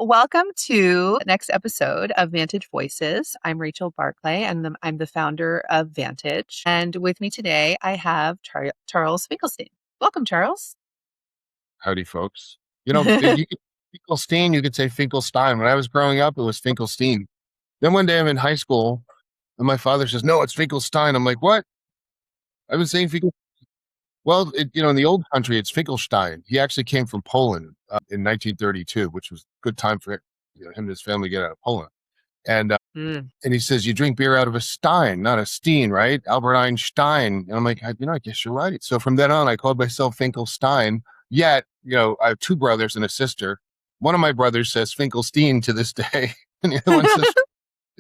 Welcome to the next episode of Vantage Voices. I'm Rachel Barclay, and I'm the founder of Vantage. And with me today, I have Charles Finkelstein. Welcome, Charles. Howdy, folks. You could Finkelstein, you could say Finkelstein. When I was growing up, it was Finkelstein. Then one day I'm in high school, and my father says, "No, it's Finkelstein." I'm like, "What?" I was saying Finkel. Well, in the old country, it's Finkelstein. He actually came from Poland in 1932, which was a good time for him and his family to get out of Poland. And Mm. and he says, "You drink beer out of a stein, not a steen, right? Albert Einstein." And I'm like, I guess you're right. So from then on, I called myself Finkelstein. Yet, I have two brothers and a sister. One of my brothers says Finkelstein to this day, and the other one says.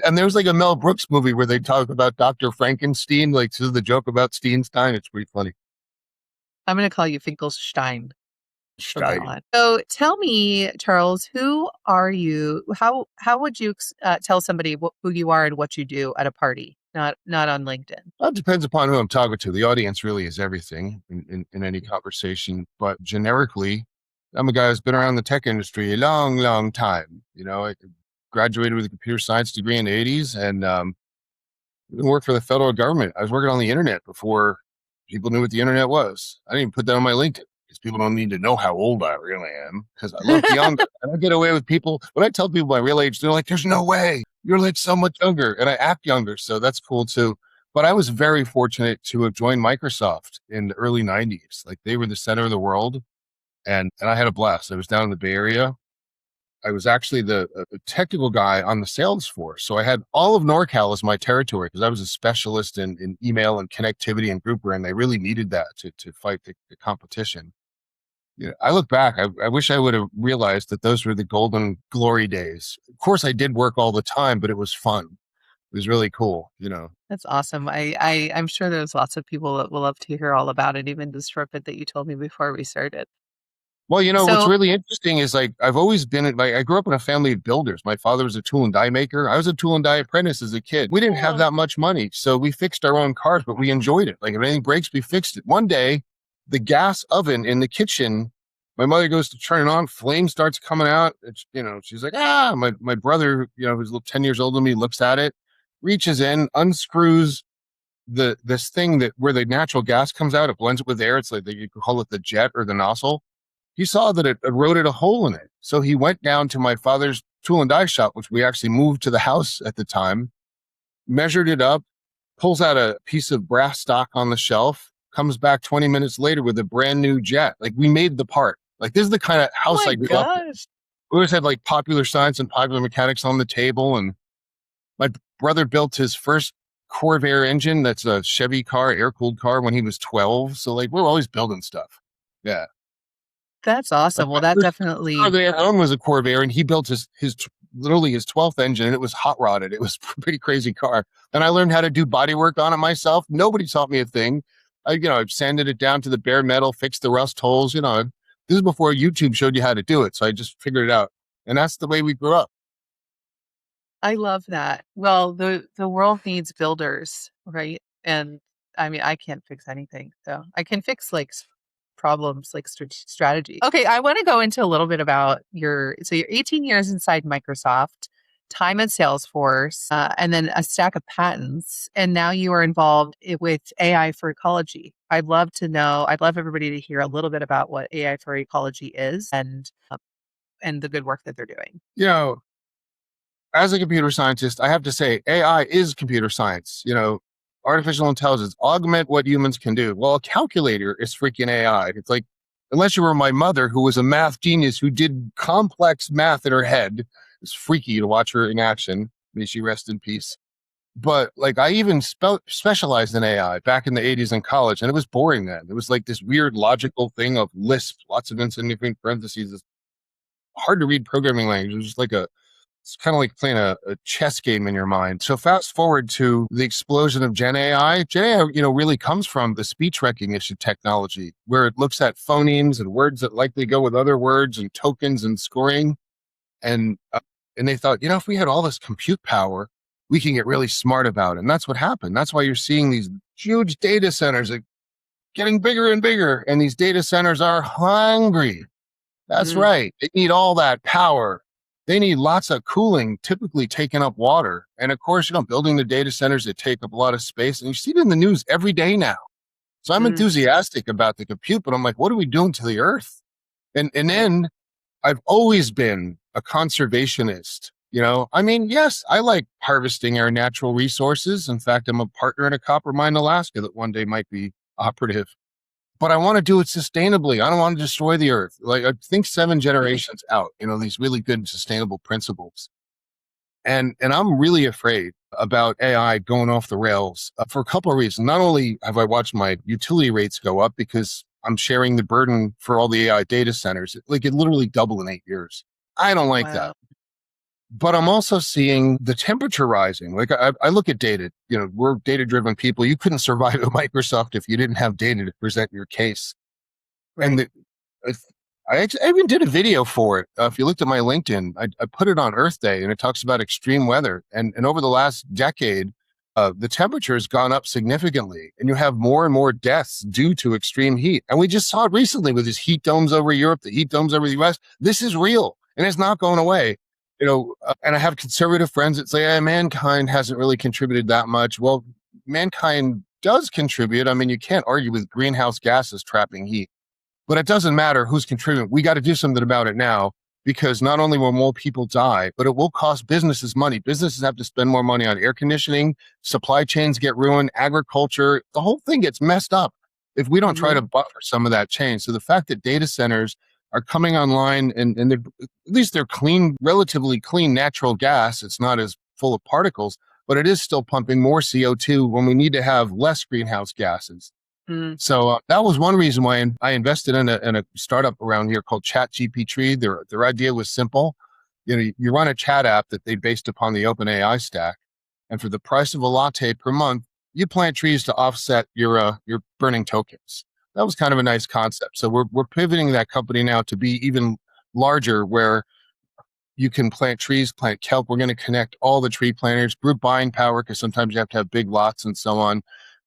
And there's like a Mel Brooks movie where they talk about Dr. Frankenstein, like this is the joke about Steinstein. It's pretty funny. I'm going to call you Finkelstein from now Stein. on. So tell me, Charles, who are you? How would you tell somebody who you are and what you do at a party, not on LinkedIn? Well, it depends upon who I'm talking to. The audience really is everything in any conversation. But generically, I'm a guy who's been around the tech industry a long, long time. I graduated with a computer science degree in the 80s and worked for the federal government. I was working on the internet before people knew what the internet was. I didn't even put that on my LinkedIn because people don't need to know how old I really am because I look younger. And I get away with people. When I tell people my real age, they're like, "There's no way. You're like so much younger." And I act younger. So that's cool too. But I was very fortunate to have joined Microsoft in the early 90s. Like they were the center of the world. And I had a blast. I was down in the Bay Area. I was actually the technical guy on the sales force. So I had all of NorCal as my territory because I was a specialist in email and connectivity and grouper, and they really needed that to fight the competition. I look back, I wish I would have realized that those were the golden glory days. Of course, I did work all the time, but it was fun. It was really cool. That's awesome. I'm sure there's lots of people that will love to hear all about it, even the snippet that you told me before we started. Well, what's So, really interesting is like I've always been like I grew up in a family of builders. My father was a tool and die maker. I was a tool and die apprentice as a kid. We didn't have oh, that much money, so we fixed our own cars, but we enjoyed it. Like if anything breaks, we fixed it. One day, the gas oven in the kitchen, my mother goes to turn it on, flame starts coming out. She's like, ah. My brother, who's 10 years older than me, looks at it, reaches in, unscrews this thing that where the natural gas comes out. It blends it with air. It's like you could call it the jet or the nozzle. He saw that it eroded a hole in it. So he went down to my father's tool and die shop, which we actually moved to the house at the time, measured it up, pulls out a piece of brass stock on the shelf, comes back 20 minutes later with a brand new jet. Like we made the part. Like this is the kind of oh house my I grew up in. gosh. We always had like popular science and popular mechanics on the table. And my brother built his first Corvair engine. That's a Chevy car, air-cooled car when he was 12. So like we're always building stuff. Yeah. That's Like awesome. Well, my that first car definitely, they had owned was a Corvair, and he built his literally his 12th engine, and it was hot rodded. It was a pretty crazy car. And I learned how to do body work on it myself. Nobody taught me a thing. I've sanded it down to the bare metal, fixed the rust holes. This is before YouTube showed you how to do it, so I just figured it out. And that's the way we grew up. I love that. Well, the world needs builders, right? And I mean, I can't fix anything, so I can fix like problems, like strategy. Okay, I want to go into a little bit about you're 18 years inside Microsoft, time at Salesforce, and then a stack of patents, and now you are involved with AI for ecology. I'd love to know. I'd love everybody to hear a little bit about what AI for ecology is and the good work that they're doing. You know, as a computer scientist, I have to say AI is computer science. Artificial intelligence augment what humans can do. Well, a calculator is freaking AI. It's like, unless you were my mother, who was a math genius who did complex math in her head, it's freaky to watch her in action. May she rest in peace. But like, I even specialized in AI back in the 80s in college, and it was boring then. It was like this weird logical thing of Lisp, lots of insignificant parentheses. It's hard to read programming language. It was just like it's kind of like playing a chess game in your mind. So fast forward to the explosion of Gen AI. Gen AI, really comes from the speech recognition technology, where it looks at phonemes and words that likely go with other words and tokens and scoring. And they thought, if we had all this compute power, we can get really smart about it. And that's what happened. That's why you're seeing these huge data centers getting bigger and bigger. And these data centers are hungry. That's Mm. right. They need all that power. they need lots of cooling, typically taking up water. And of course, building the data centers that take up a lot of space. And you see it in the news every day now. So I'm Mm, enthusiastic about the compute, but I'm like, what are we doing to the earth? And right. then I've always been a conservationist. I mean, yes, I like harvesting our natural resources. In fact, I'm a partner in a copper mine in Alaska that one day might be operative. But I want to do it sustainably. I don't want to destroy the earth. Like, I think 7 generations out, these really good sustainable principles. And I'm really afraid about AI going off the rails for a couple of reasons. Not only have I watched my utility rates go up because I'm sharing the burden for all the AI data centers, like it literally double in 8 years. I don't like that. Wow. But I'm also seeing the temperature rising. Like I look at data, we're data driven people. You couldn't survive at Microsoft if you didn't have data to present your case. And Right. if- I even did a video for it. If you looked at my LinkedIn, I put it on Earth Day, and it talks about extreme weather. And over the last decade, the temperature has gone up significantly, and you have more and more deaths due to extreme heat. And we just saw it recently with these heat domes over Europe, the heat domes over the U.S. This is real, and it's not going away. And I have conservative friends that say, mankind hasn't really contributed that much. Well, mankind does contribute. I mean, you can't argue with greenhouse gases trapping heat. But it doesn't matter who's contributing. We got to do something about it now, because not only will more people die, but it will cost businesses money. Businesses have to spend more money on air conditioning, supply chains get ruined, agriculture, the whole thing gets messed up if we don't try Hmm. to buffer some of that change. So the fact that data centers are coming online, and at least they're clean, relatively clean natural gas. It's not as full of particles, but it is still pumping more CO2 when we need to have less greenhouse gases. Mm, So that was one reason why I invested in a startup around here called ChatGPT. Their idea was simple. You run a chat app that they based upon the OpenAI stack, and for the price of a latte per month, you plant trees to offset your burning tokens. That was kind of a nice concept. So we're pivoting that company now to be even larger, where you can plant trees, plant kelp. We're going to connect all the tree planters, group buying power, because sometimes you have to have big lots and so on.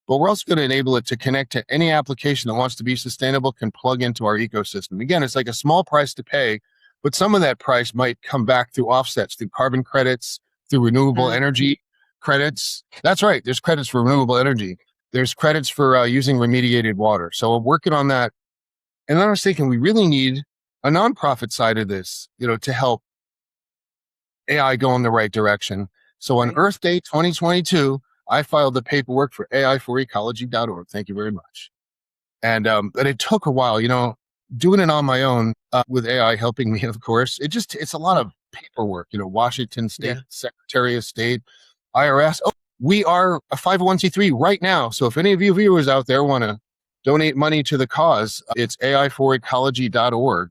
But we're also going to enable it to connect to any application that wants to be sustainable, can plug into our ecosystem. Again, it's like a small price to pay, but some of that price might come back through offsets, through carbon credits, through renewable mm, energy credits. That's right. There's credits for renewable energy. There's credits for using remediated water. So we're working on that. And then I was thinking we really need a nonprofit side of this, to help AI go in the right direction. So on right. Earth Day 2022, I filed the paperwork for AI4ecology.org. Thank you very much. But it took a while, doing it on my own, with AI helping me, of course. It's a lot Mm, of paperwork, Washington State yeah. Secretary of State, IRS. Oh, we are a 501c3 right now. So if any of you viewers out there want to donate money to the cause, it's AI4ecology.org.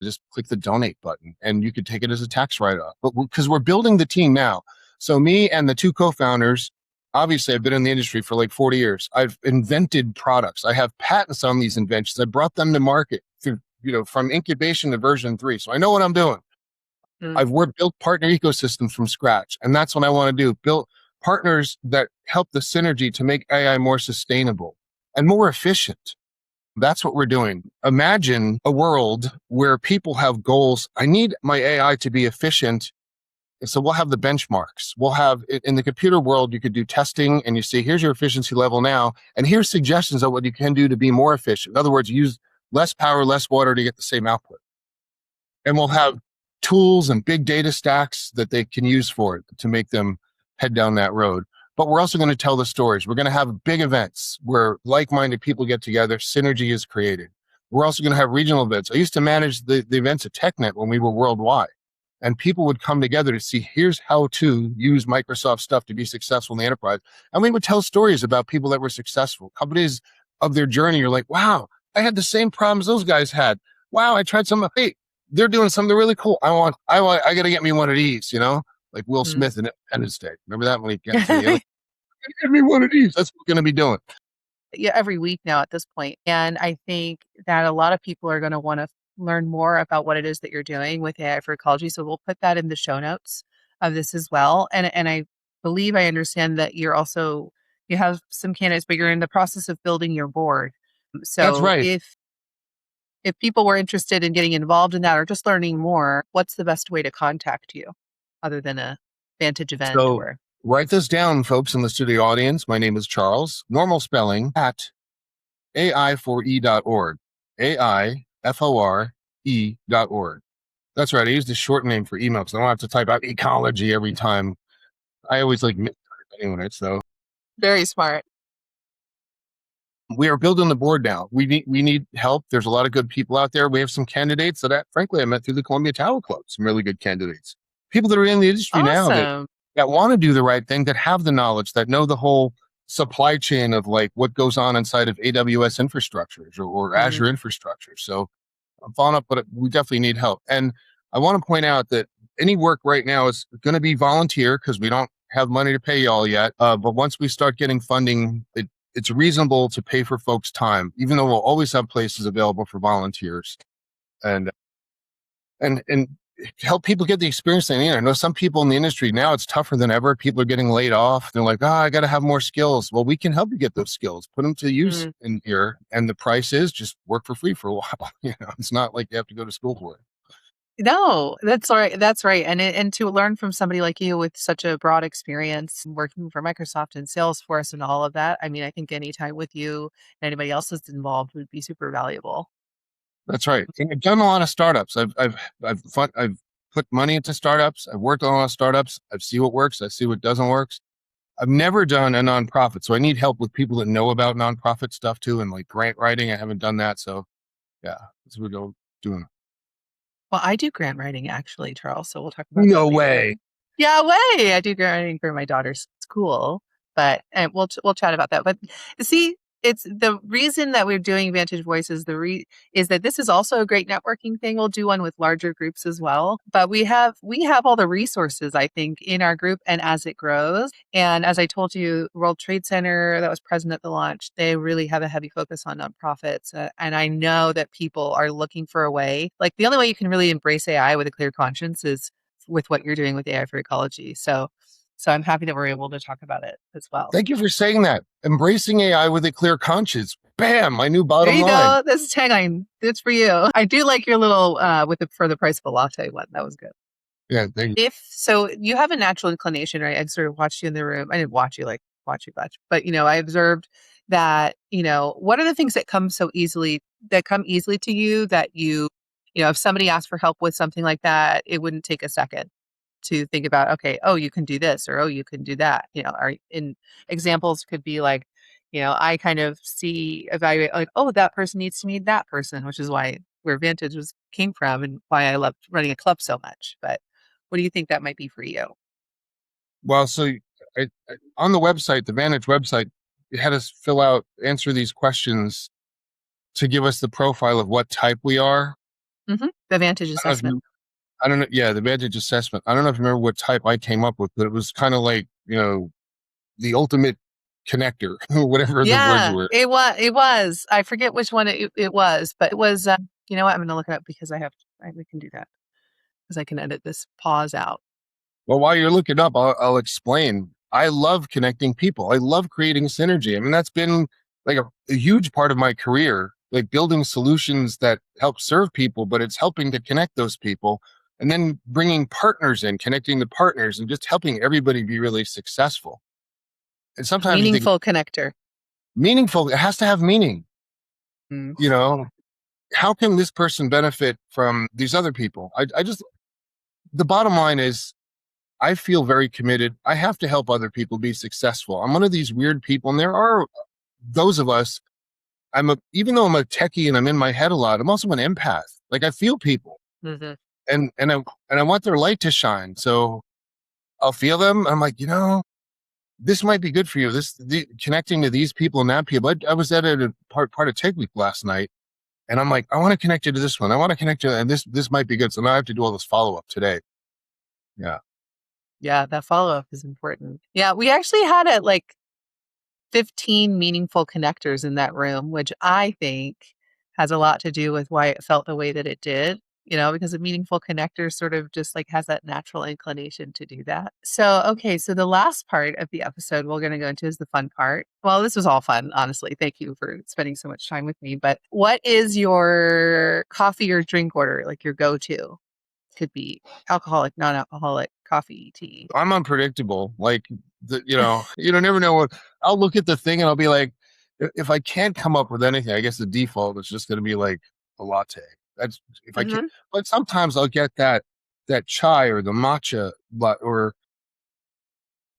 Just click the donate button and you could take it as a tax write-off. But because we're building the team now. So me and the two co-founders, obviously I've been in the industry for like 40 years. I've invented products. I have patents on these inventions. I brought them to market through, from incubation to version 3. So I know what I'm doing. Mm, I've worked, built partner ecosystems from scratch. And that's what I want to do. Build partners that help the synergy to make AI more sustainable and more efficient. That's what we're doing. Imagine a world where people have goals. I need my AI to be efficient. So we'll have the benchmarks. We'll have in the computer world, you could do testing and you say, here's your efficiency level now. And here's suggestions of what you can do to be more efficient. In other words, use less power, less water to get the same output. And we'll have tools and big data stacks that they can use for it to make them head down that road. But we're also going to tell the stories. We're going to have big events where like-minded people get together, synergy is created. We're also going to have regional events. I used to manage the events at TechNet when we were worldwide. And people would come together to see, here's how to use Microsoft stuff to be successful in the enterprise. And we would tell stories about people that were successful, companies of their journey. You're like, wow, I had the same problems those guys had. Wow, I tried some. Hey, they're doing something really cool. I got to get me one of these, like Will mm. Smith in Independence Day. Remember that when he got to the alien? Get me one of these. That's what we're going to be doing. Yeah, every week now at this point. And I think that a lot of people are going to want to learn more about what it is that you're doing with AI for ecology. So we'll put that in the show notes of this as well. And I believe I understand that you have some candidates, but you're in the process of building your board. That's So right. If people were interested in getting involved in that or just learning more, what's the best way to contact you other than a Vantage event So or write this down, folks in the studio audience. My name is Charles. Normal spelling at ai4e.org. AIFORE.org. That's right. I use the short name for email because I don't have to type out ecology every time. I always like mistype anyway. So very smart? we are building the board now. We need help. There's a lot of good people out there. We have some candidates that frankly I met through the Columbia Tower Club. Some really good candidates. People that are in the industry now Awesome. that want to do the right thing, that have the knowledge, that know the whole supply chain of like what goes on inside of AWS infrastructures or Mhm. Azure infrastructure. So I'm following up, but we definitely need help. And I want to point out that any work right now is going to be volunteer because we don't have money to pay y'all yet. But once we start getting funding, it's reasonable to pay for folks' time, even though we'll always have places available for volunteers and and help people get the experience they need. I know some people in the industry now, it's tougher than ever. People are getting laid off. They're like, oh, I got to have more skills. Well, we can help you get those skills, put them to use Mm. in here. And the price is just work for free for a while. It's not like you have to go to school for it. No, that's right. That's right. And to learn from somebody like you with such a broad experience working for Microsoft and Salesforce and all of that, I mean, I think any time with you and anybody else that's involved would be super valuable. That's right. And I've done a lot of startups. I've put money into startups. I've worked on a lot of startups. I see what works. I see what doesn't work. I've never done a nonprofit, so I need help with people that know about nonprofit stuff too, and like grant writing. I haven't done that, so yeah, that's what we're doing. Well, I do grant writing actually, Charles, so we'll talk about that No later. way. Yeah, way. I do grant writing for my daughter's school, but and we'll chat about that. But see, it's the reason that we're doing Vantage Voices. Is that this is also a great networking thing. We'll do one with larger groups as well. But we have all the resources I think in our group, and as it grows, and as I told you, World Trade Center that was present at the launch, they really have a heavy focus on nonprofits, and I know that people are looking for a way. Like the only way you can really embrace AI with a clear conscience is with what you're doing with AI for ecology. So I'm happy that we're able to talk about it as well. Thank you for saying that. Embracing AI with a clear conscience. Bam, my new There bottom you line. go. This is tagline. It's for you. I do like your little with the for the price of a latte one. That was good. Yeah, thank you. If so, you have a natural inclination, right? I sort of watched you in the room. I didn't watch you much, but I observed that, what are the things that come easily to you that if somebody asked for help with something like that, it wouldn't take a second to think about, okay, oh, you can do this or oh, you can do that. Are in examples could be like, I kind of evaluate like, oh, that person needs to meet that person, which is why where Vantage came from and why I loved running a club so much. But what do you think that might be for you? Well, so on the website, the Vantage website, it had us answer these questions to give us the profile of what type we are. The Vantage I don't know if assessment. I don't know. Yeah, the Vantage assessment. I don't know if you remember what type I came up with, but it was kind of like, the ultimate connector, or whatever the words Yeah, were. it was. I forget which one it was, but it was, you know what? I'm going to look it up because we can do that because I can edit this pause out. Well, while you're looking up, I'll explain. I love connecting people. I love creating synergy. I mean, that's been like a huge part of my career, like building solutions that help serve people, but it's helping to connect those people and then bringing partners in, connecting the partners and just helping everybody be really successful. And sometimes you think Meaningful connector. meaningful, it has to have meaning. Mm. You know, how can this person benefit from these other people? The bottom line is I feel very committed. I have to help other people be successful. I'm one of these weird people, and there are those of us. Even though I'm a techie and I'm in my head a lot, I'm also an empath. Like I feel people, Hmm. and I want their light to shine. So I'll feel them. I'm like, this might be good for you. Connecting to these people and that people. I was at a part of Tech Week last night, and I'm like, I want to connect you to this one. I want to connect you, and this might be good. So now I have to do all this follow up today. Yeah. Yeah, that follow up is important. Yeah, we actually had like 15 meaningful connectors in that room, which I think has a lot to do with why it felt the way that it did. because a meaningful connector sort of just like has that natural inclination to do that. So, okay, so the last part of the episode we're going to go into is the fun part. Well, this was all fun, honestly. Thank you for spending so much time with me. But what is your coffee or drink order, like your go-to? Could be alcoholic, non-alcoholic, coffee, tea. I'm unpredictable. Like you don't never know what I'll look at the thing and I'll be like, if I can't come up with anything, I guess the default is just going to be like a latte. That's if I can't. Hmm. But sometimes I'll get that chai or the matcha, but or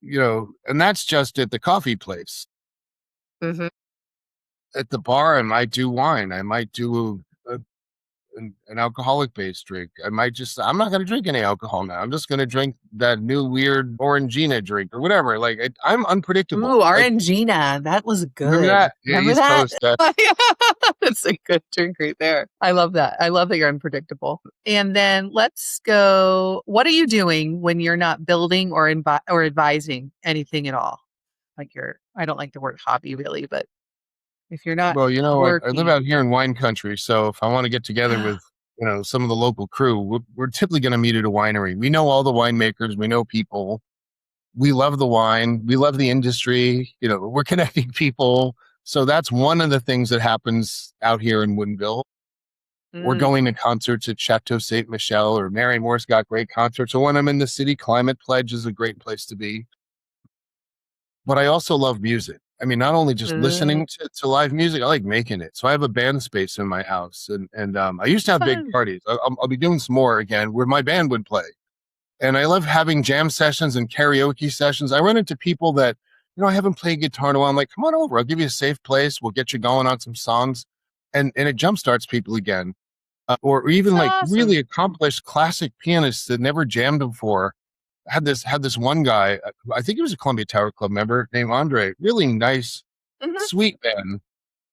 and that's just at the coffee place. Hmm. At the bar, I might do wine. I might do an alcoholic based drink. I'm not going to drink any alcohol now. I'm just going to drink that new weird Orangina drink or whatever. Like I'm unpredictable. Ooh, Like, Arangina. That was remember good. that? Yeah, Remember East that? Coast. That's a good drink right there. I love that. I love that you're unpredictable. And then let's go. What are you doing when you're not building or advising anything at all? Like I don't like the word hobby really, but if you're not Well, I live working. out here in wine country. So if I want to get together with, some of the local crew, we're typically going to meet at a winery. We know all the winemakers. We know people. We love the wine. We love the industry. We're connecting people. So that's one of the things that happens out here in Woodinville. We're Mm, going to concerts at Chateau Ste. Michelle or Mary Moore's got great concerts. So when I'm in the city, Climate Pledge is a great place to be. But I also love music. I mean, not only just mm, listening to live music, I like making it. So I have a band space in my house, and I used to have big fun. parties. I'll be doing some more again where my band would play, and I love having jam sessions and karaoke sessions. I run into people that I haven't played guitar in a while. I'm like, come on over. I'll give you a safe place. We'll get you going on some songs, and it jumpstarts people again. Or even That's like awesome. really accomplished classic pianists that never jammed before. Had this one guy, I think he was a Columbia Tower Club member named Andre, really nice, Hmm. sweet man.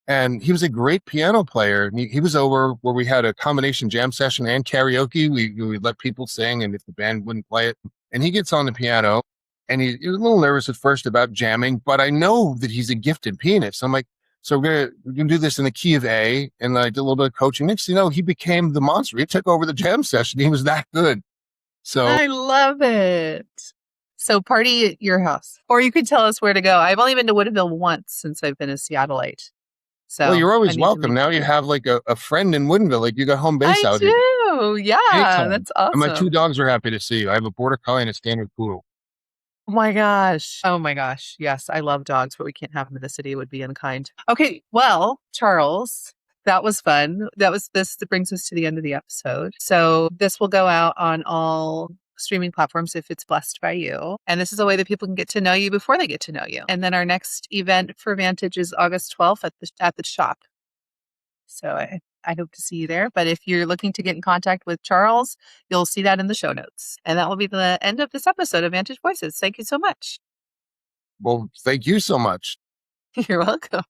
And he was a great piano player. And he was over where we had a combination jam session and karaoke. We let people sing, and if the band wouldn't play it, and he gets on the piano, and he was a little nervous at first about jamming, but I know that he's a gifted pianist. I'm like, so we're gonna do this in the key of A, and I did a little bit of coaching. Next, thing you know, he became the monster. He took over the jam session. He was that good. So, I love it. So party at your house, or you could tell us where to go. I've only been to Woodinville once since I've been a Seattleite, well, so you're I always need to welcome. make Now that you trip. have like a friend in Woodinville. Like you got home base I out here. do. Yeah, Anytime. that's And my two awesome. dogs are happy to see you. I have a border collie and a standard poodle. Oh my gosh. Oh my gosh. Yes, I love dogs, but we can't have them in the city. It would be unkind. Okay, well, Charles, that was fun. That brings us to the end of the episode. So this will go out on all streaming platforms if it's blessed by you. And this is a way that people can get to know you before they get to know you. And then our next event for Vantage is August 12th at the shop. So I hope to see you there. But if you're looking to get in contact with Charles, you'll see that in the show notes. And that will be the end of this episode of Vantage Voices. Thank you so much. Well, thank you so much. You're welcome.